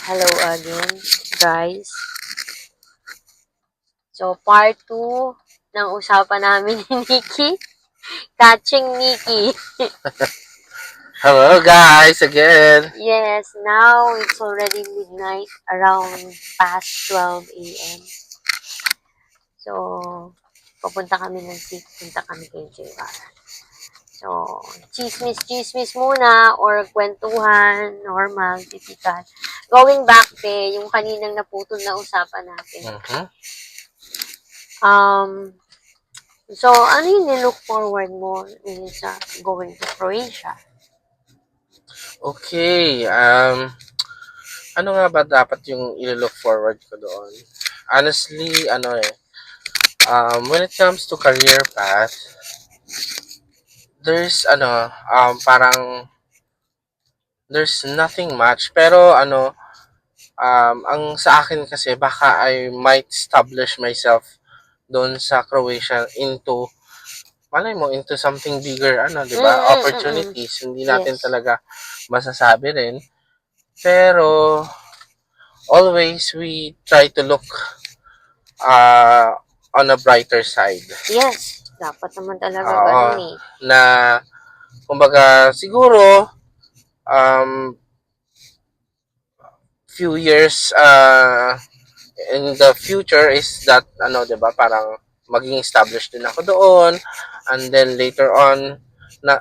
Hello again, guys. So, part 2 ng usapan namin ni Nikki. Catching Nikki. Hello guys again. Yes, now it's already midnight, around past 12 a.m. So, papunta kami ng SIC, punta kami kay JR. So, chismis muna or kwentuhan, normal, typical. Going back, yung kaninang naputol na usapan natin. So, ano yung nilook forward mo sa going to Croatia? Okay, ano nga ba dapat yung i-look forward ko doon? Honestly, when it comes to career path, there's parang there's nothing much. Pero ang sa akin kasi baka I might establish myself doon sa Croatia into malay mo into something bigger, di ba? Opportunities. Hindi natin Yes. talaga masasabi rin. Pero always we try to look on a brighter side. Yes, dapat naman talaga ganun eh. Na kumbaga siguro few years in the future is that 'di ba, parang maging established din ako doon, and then later on na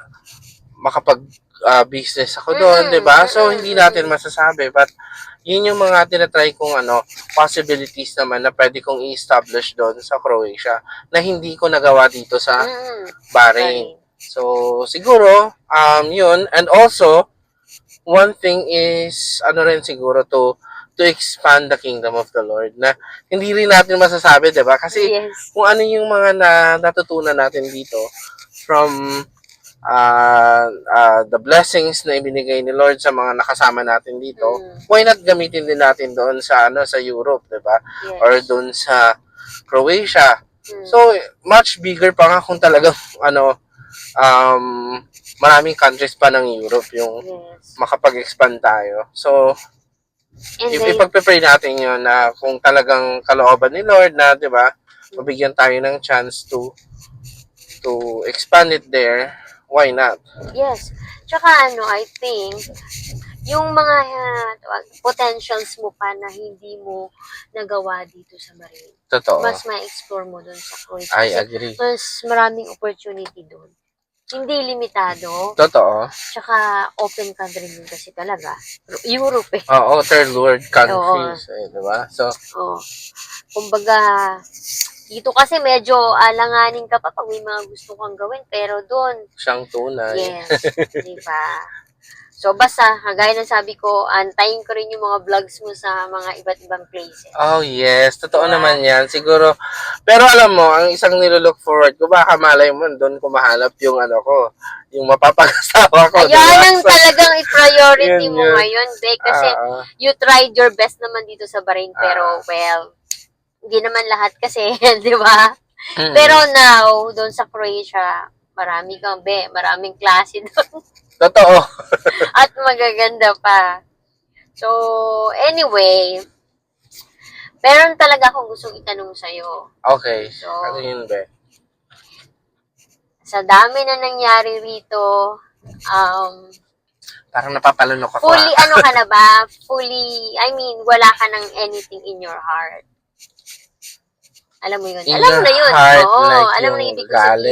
makapag business ako doon, 'di ba? So hindi natin masasabi, but yun yung mga tinatry kong possibilities naman na pwede kong i-establish doon sa Croatia na hindi ko nagawa dito sa Bahrain. So siguro yun, and also one thing is rin siguro to expand the kingdom of the Lord na hindi rin natin masasabi, 'di ba? Kasi kung ano yung mga natutunan natin dito from the blessings na ibinigay ni Lord sa mga nakasama natin dito, why not gamitin din natin doon sa sa Europe, 'di ba? Or doon sa Croatia. So much bigger pa nga kung talagang maraming countries pa ng Europe yung makapag-expand tayo. So ipagpe-pray natin yun na kung talagang kalooban ni Lord na, 'di ba, mabigyan tayo ng chance to expand it there, why not? Yes. Tsaka I think, yung mga potentials mo pa na hindi mo nagawa dito sa Bahrain. Totoo. Mas ma-explore mo dun sa Croatia. I agree. Mas maraming opportunity dun. Hindi limitado. Totoo. Tsaka open country din kasi talaga. Europe eh. Oo, third world countries. Di ba? So, kumbaga, dito kasi medyo alanganin ka pa pag may mga gusto kang gawin. Pero doon, siyang tunay. yes. Di ba? So, basta, kagaya ng sabi ko, antayin ko rin yung mga vlogs mo sa mga iba't ibang places. Oh, yes. Totoo naman yan. Siguro, pero alam mo, ang isang nilook forward ko, baka malay mo, doon ko mahanap yung yung mapapag-asawa ko. Ayan ang talagang i-priority mo ngayon, Be. Kasi you tried your best naman dito sa Bahrain, pero, well, hindi naman lahat kasi, di ba? Pero now, doon sa Croatia, maraming klase doon. Totoo. At magaganda pa. So, anyway, meron talaga akong gustong itanong sa'yo. Okay. So, ano yun, Be? Sa dami na nangyari rito, parang napapalunok ako. Fully, ka na ba? Wala ka ng anything in your heart. Alam mo yun? Alam mo na yun. Oo, alam mo na ibig ko sabihin.